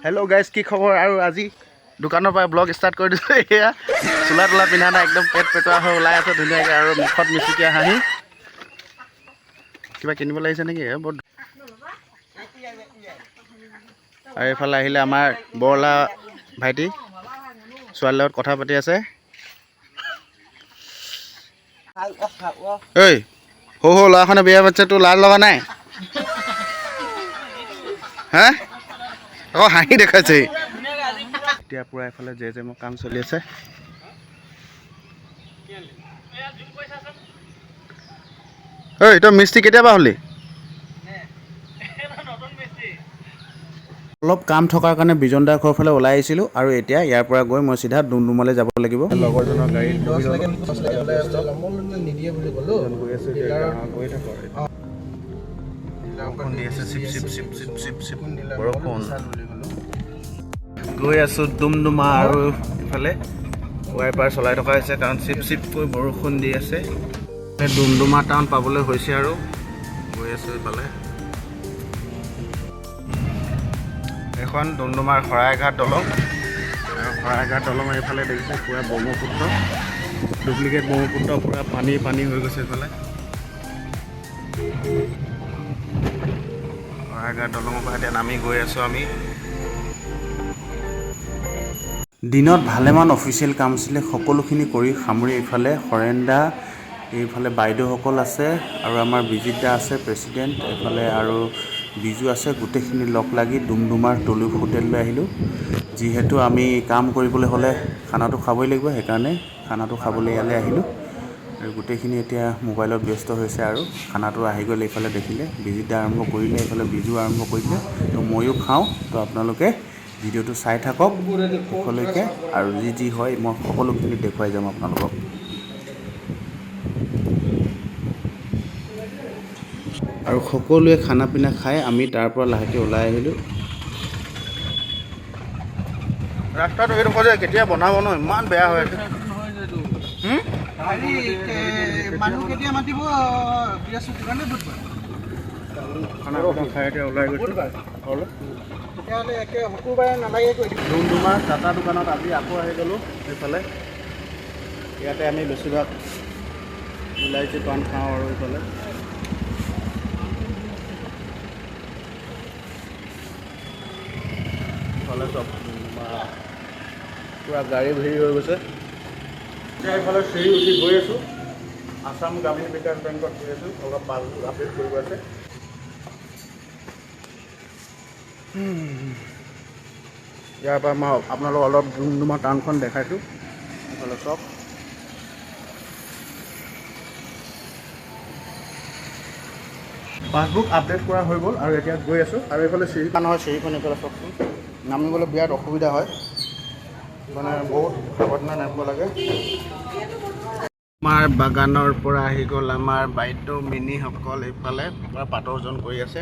Hello' guys, কি খবৰ? আৰু আজি দোকানৰ পৰা ব্লগ ষ্টাৰ্ট কৰি দিছোঁ। এয়া চোলা তোলা পিন্ধা নাই, একদম পেট পেটোৱা হৈ ওলাই আছে ধুনীয়াকৈ, আৰু মুখত মিচিকীয়া হাঁহি। কিবা কিনিব লাগিছে নেকি? বহুত। আৰু এইফালে আহিলে আমাৰ বৰলা ভাইটি ছোৱালীৰ লগত কথা পাতি আছে। ঐ, সৰু সৰু ল'ৰাখনে বিয়া পাতিছে, তোৰ লাজ লগা নাই? হা? আকৌ হাঁহি দেখাইছে। এতিয়া পুৰা এইফালে জেজেমৰ কাম চলি আছে। ঐ, তই মিস্ত্ৰী কেতিয়াবা হ'লি? অলপ কাম থকাৰ কাৰণে বিজন দাৰ ঘৰৰ ফালে ওলাই আহিছিলোঁ, আৰু এতিয়া ইয়াৰ পৰা গৈ মই চিধা ডুমডুমালৈ যাব লাগিব। লগৰজনৰ গাড়ীত গৈ আছোঁ ডুমডুমা, আৰু ইফালে ৱাইপাৰ চলাই থকা হৈছে কাৰণ চিপ চিপকৈ বৰষুণ দি আছে। ডুমডুমা টাউন পাবলৈ হৈছে আৰু গৈ আছোঁ ইফালে। এখন ডুমডুমাৰ শৰাইঘাট দলং, আৰু শৰাইঘাট দলঙৰ এইফালে দেখিছে পুৰা ব্ৰহ্মপুত্ৰ, ডুপ্লিকেট ব্ৰহ্মপুত্ৰ, পুৰা পানী পানী হৈ গৈছে এইফালে। শৰাইঘাট দলঙৰ পৰা এতিয়া নামি গৈ আছোঁ আমি। দিনত ভালেমান অফিচিয়েল কাম আছিলে, সকলোখিনি কৰি সামৰি এইফালে হৰেণ দা, এইফালে বাইদেউসকল আছে, আৰু আমাৰ বিজিত দা আছে প্ৰেছিডেণ্ট, এইফালে আৰু বিজু আছে। গোটেইখিনি লগ লাগি ডুমডুমাৰ টলিউড হোটেললৈ আহিলোঁ। যিহেতু আমি কাম কৰিবলৈ হ'লে খানাটো খাবই লাগিব, সেইকাৰণে খানাটো খাবলৈ ইয়ালৈ আহিলোঁ। আৰু গোটেইখিনি এতিয়া মোবাইলত ব্যস্ত হৈছে, আৰু খানাটো আহি গ'ল। এইফালে দেখিলে বিজিত দা আৰম্ভ কৰিলে, এইফালে বিজু আৰম্ভ কৰিলে, তো ময়ো খাওঁ। তো আপোনালোকে ভিডিঅ'টো চাই থাকক শেষলৈকে, আৰু যি যি হয় মই সকলোখিনি দেখুৱাই যাম আপোনালোকক। আৰু সকলোৱে খানা পিনা খাই আমি তাৰ পৰা লাহেকৈ ওলাই আহিলোঁ। ৰাস্তাটো এইডোখৰ যে কেতিয়া বনাব ন, ইমান বেয়া হৈ আছে। মানুহ কেতিয়া মাতিব? খানা খাই এতিয়া ওলাই গৈছোঁ। তেতিয়াহ'লে একে শুকুৰবাৰে নালাগে কৈ দিম। ডুমডুমাৰ চাটা দোকানত আজি আকৌ আহি গ'লোঁ। এইফালে ইয়াতে আমি বেছিভাগ ইলাইচি পাণ খাওঁ, আৰু এইফালে চব পুৰা গাড়ী ভিৰ হৈ গৈছে। এতিয়া এইফালে চিৰি উঠি গৈ আছোঁ, আসাম গ্ৰামীণ বিকাশ বেংকত গৈ আছোঁ। অলপ পাছবুক আপডেট কৰিব আছে। ইয়াৰ পৰা মই আপোনালোকক অলপ ডুমডুমা টাউনখন দেখাইছোঁ। এইফালে চব পাছবুক আপডেট কৰা হৈ গ'ল, আৰু এতিয়া গৈ আছোঁ। আৰু এইফালে চিৰিখন নহয়, চিৰিখন এইফালে চবচোন নামিবলৈ বিৰাট অসুবিধা হয়, মানে বহুত সাৱধানে নামিব লাগে। আমাৰ বাগানৰ পৰা আহি গ'ল আমাৰ বাইদেউ মিনিসকল, এইফালে পুৰা পাতৰজন কৰি আছে।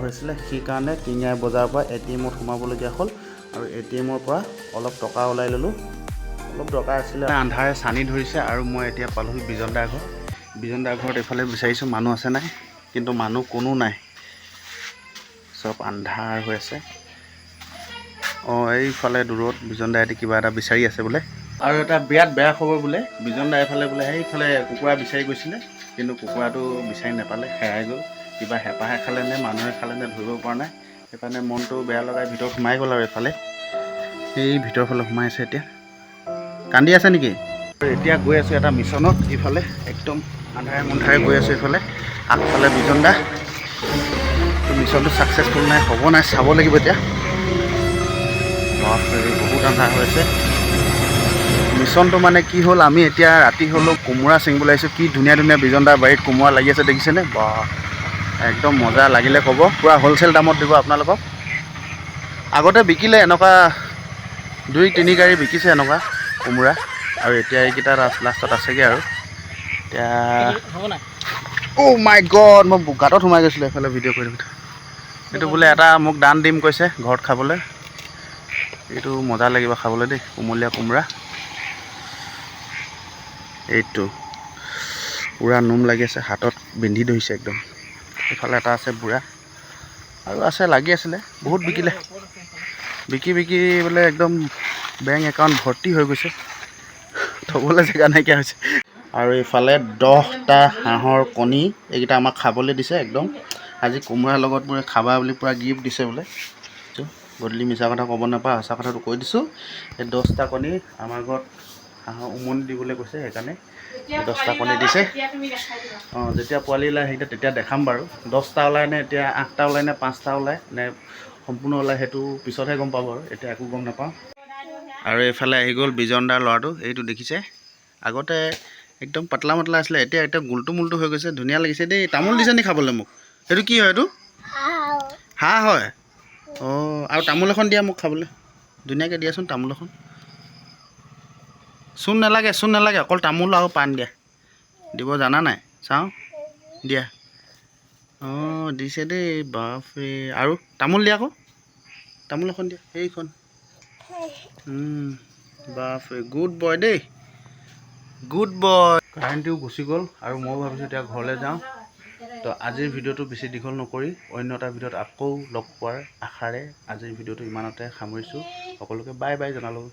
হৈছিলে সেইকাৰণে টিঙাই বজাৰৰ পৰা ATMত সোমাবলগীয়া হ'ল, আৰু ATMৰ পৰা অলপ টকা ওলাই ল'লোঁ। অলপ দৰকাৰ আছিলে। আন্ধাৰে চানি ধৰিছে, আৰু মই এতিয়া পালোহি বিজন দাৰ ঘৰ। বিজন দাৰ ঘৰত এইফালে বিচাৰিছোঁ মানুহ আছে নাই, কিন্তু মানুহ কোনো নাই, চব আন্ধাৰ হৈ আছে। এইফালে দূৰত বিজন দাই কিবা এটা বিচাৰি আছে বোলে। আৰু এটা বিৰাট বেয়া খবৰ বোলে, বিজন দাই এইফালে বোলে সেইফালে কুকুৰা বিচাৰি গৈছিলে, কিন্তু কুকুৰাটো বিচাৰি নাপালে, হেৰাই গ'ল। কিবা হেঁপাহে খালে নে মানুহে খালে নে ধৰিব পৰা নাই, সেইকাৰণে মনটো বেয়া লগাই ভিতৰত সোমাই গ'ল। আৰু এইফালে এই ভিতৰৰ ফালে সোমাই আছে, এতিয়া কান্দি আছে নেকি? এতিয়া গৈ আছোঁ এটা মিছনত, ইফালে একদম আন্ধাৰে মুন্ধাৰে গৈ আছোঁ। এইফালে আগফালে বিজন দা, মিছনটো ছাকচেছফুল নাই, হ'ব নাই, চাব লাগিব এতিয়া। বহুত আন্ধাৰ হৈ আছে। মিছনটো মানে কি হ'ল, আমি এতিয়া ৰাতি হ'লেও কোমোৰা ছিঙিবলৈ আহিছোঁ। কি ধুনীয়া ধুনীয়া বিজনদাৰ বাৰীত কোমোৰা লাগি আছে দেখিছেনে? বা একদম মজা, লাগিলে ক'ব, পূৰা হ'লচেল দামত দিব আপোনালোকক। আগতে বিকিলে এনেকুৱা 2-3 গাড়ী বিকিছে এনেকুৱা কোমোৰা, আৰু এতিয়া এইকেইটা লাষ্টত আছেগৈ আৰু। এতিয়া অ' মাই গড, মই গাঁতত সোমাই গৈছিলোঁ এইফালে ভিডিঅ' কৰি থাকোঁতে। এইটো বোলে এটা মোক দান দিম কৈছে ঘৰত খাবলৈ। এইটো মজা লাগিব খাবলৈ দেই, কোমলীয়া কোমোৰা। এইটো পূৰা নোম লাগি আছে, হাতত বিন্ধি ধৰিছে একদম। এইফালে এটা আছে বুঢ়া, আৰু আছে লাগি আছিলে, বহুত বিকিলে। বিকি বোলে একদম বেংক একাউণ্ট ভৰ্তি হৈ গৈছে, থ'বলৈ জেগা নাইকিয়া হৈছে। আৰু এইফালে 10টা হাঁহৰ কণী, এইকেইটা আমাক খাবলৈ দিছে একদম। আজি কোমোৰাৰ লগত বোলে খাবা বুলি পূৰা গিফ্ট দিছে বোলে। গধূলি মিছা কথা ক'ব নাপায়, সঁচা কথাটো কৈ দিছোঁ। এই 10টা কণী আমাৰ ঘৰত হাঁহৰ উমনি দিবলৈ কৈছে, সেইকাৰণে 10টা কণী দিছে। অঁ, যেতিয়া পোৱালি ওলাই সেইকেইটা তেতিয়া দেখাম বাৰু। 10টা ওলাই নে এতিয়া 8টা ওলাই নে 5টা ওলাই নে সম্পূৰ্ণ ওলাই, সেইটো পিছতহে গম পাব আৰু, এতিয়া একো গম নাপাওঁ। আৰু এইফালে আহি গ'ল বিজনদাৰ ল'ৰাটো, এইটো দেখিছে? আগতে একদম পাতলা মাতলা আছিলে, এতিয়া গোলটো মোলটো হৈ গৈছে, ধুনীয়া লাগিছে দেই। তামোল দিছে নি খাবলৈ মোক? সেইটো কি হয়? এইটো হাঁহ হয়? অঁ, আৰু তামোল এখন দিয়া মোক খাবলৈ, ধুনীয়াকৈ দিয়াচোন তামোল এখন। চূণ নালাগে, অকল তামোল আৰু পাণ দিয়া, দিব জানা নাই? চাওঁ দিয়া। অঁ, দিছে দেই, বাপৰে। আৰু তামোল দিয়া আকৌ, তামোল এখন দিয়া, সেইখন। বাপৰে, গুড বয় দেই, গুড বয়। কাৰেণ্টটো গুচি গ'ল, আৰু ময়ো ভাবিছোঁ এতিয়া ঘৰলৈ যাওঁ। তো আজিৰ ভিডিঅ'টো বেছি দীঘল নকৰি অন্য এটা ভিডিঅ'ত আকৌ লগ পোৱাৰ আশাৰে আজিৰ ভিডিঅ'টো ইমানতে সামৰিছোঁ। সকলোকে বাই বাই জনালোঁ।